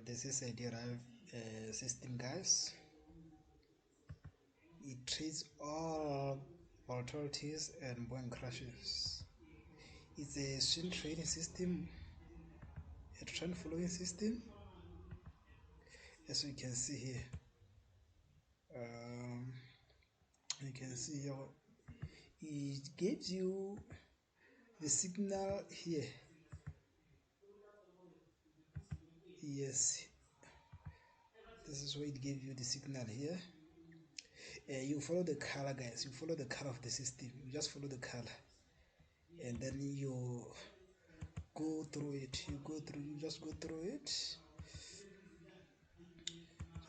This is a Deriv system, guys. It treats all volatilities and bone crashes. It's a swing trading system, a trend following system, as you can see here. You can see here, it gives you the signal here. Yes, this is where it gives you the signal here. You follow the color, guys. You follow the color of the system. You just follow the color, and then you go through it. You just go through it.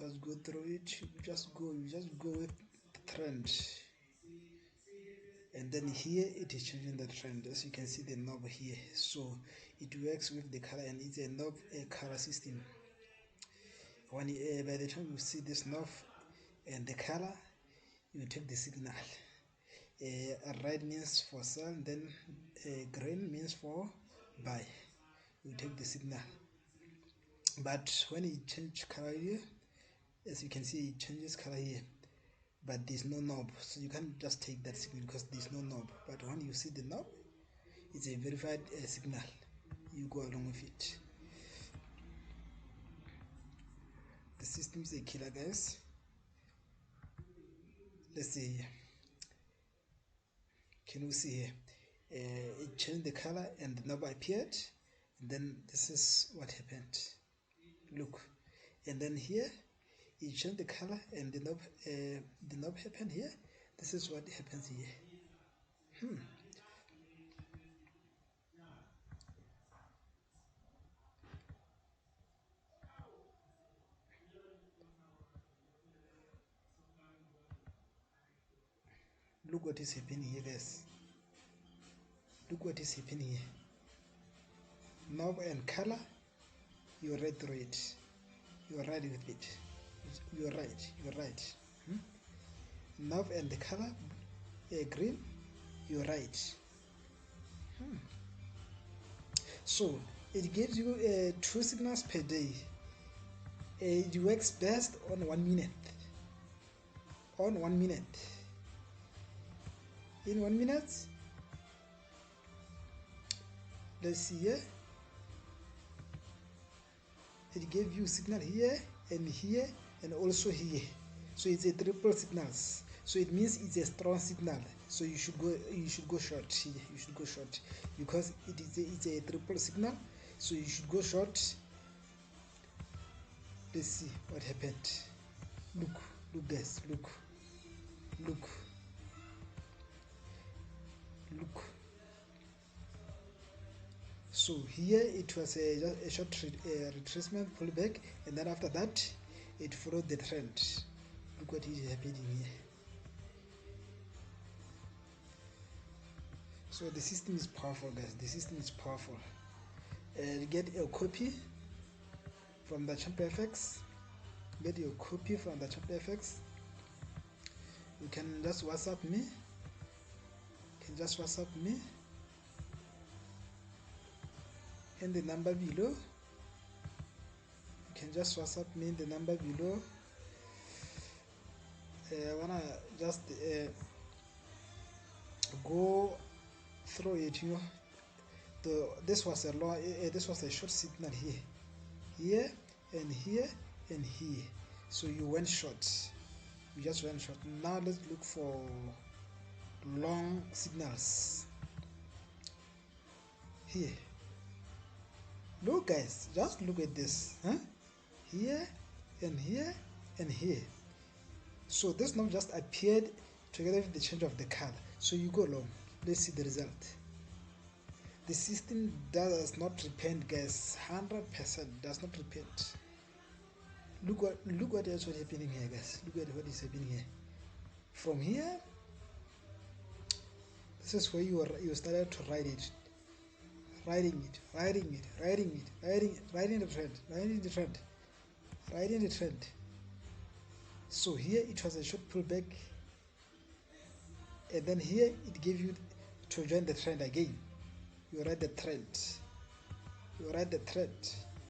Just go through it. You just go with the trend. And then here it is changing the trend, as you can see the knob here. So it works with the color, and it's a knob color system. When by the time you see this knob and the color, you take the signal. Red means for sell, then green means for buy. You take the signal. But when it changes color here, as you can see, it changes color here, but there's no knob, so you can't just take that signal because there's no knob. But when you see the knob, it's a verified signal. You go along with it. The system is a killer, guys. Let's see here. Can you see here? It changed the color and the knob appeared, and then this is what happened. Look, and then here it changed the color and the knob happened here. This is what happens here. Look what is happening here, guys. Look what is happening here. Knob and color, you read through it. You are right with it. You are right. You are right. Knob and the color, green, you are right. So it gives you 2 signals per day. It works best on 1 minute. On 1 minute. In 1 minute, let's see here. It gave you signal here and also here. So it's a triple signals. So it means it's a strong signal. So you should go short here. You should go short because it's a triple signal. So you should go short. Let's see what happened. Look guys, look. So here it was a short retracement pullback, and then after that it followed the trend. Look what is happening here. So the system is powerful, guys. The system is powerful. Get a copy from the TimeFrames. Get your copy from the TimeFrames. You can just WhatsApp me. In the number below. You can just WhatsApp me in the number below. I wanna just go through it. You know, this was a short signal here, and here, and here. So you went short. You just went short. Now let's look for long signals here. Look guys, just look at this, here and here and here. So this knob just appeared together with the change of the color. So you go long. Let's see the result. The system does not repent, guys. 100% does not repent. Look what is happening here, guys. Look at what is happening here. From here, this is where you started to ride it. Riding the trend. So here it was a short pullback, and then here it gave you to join the trend again. You ride the trend.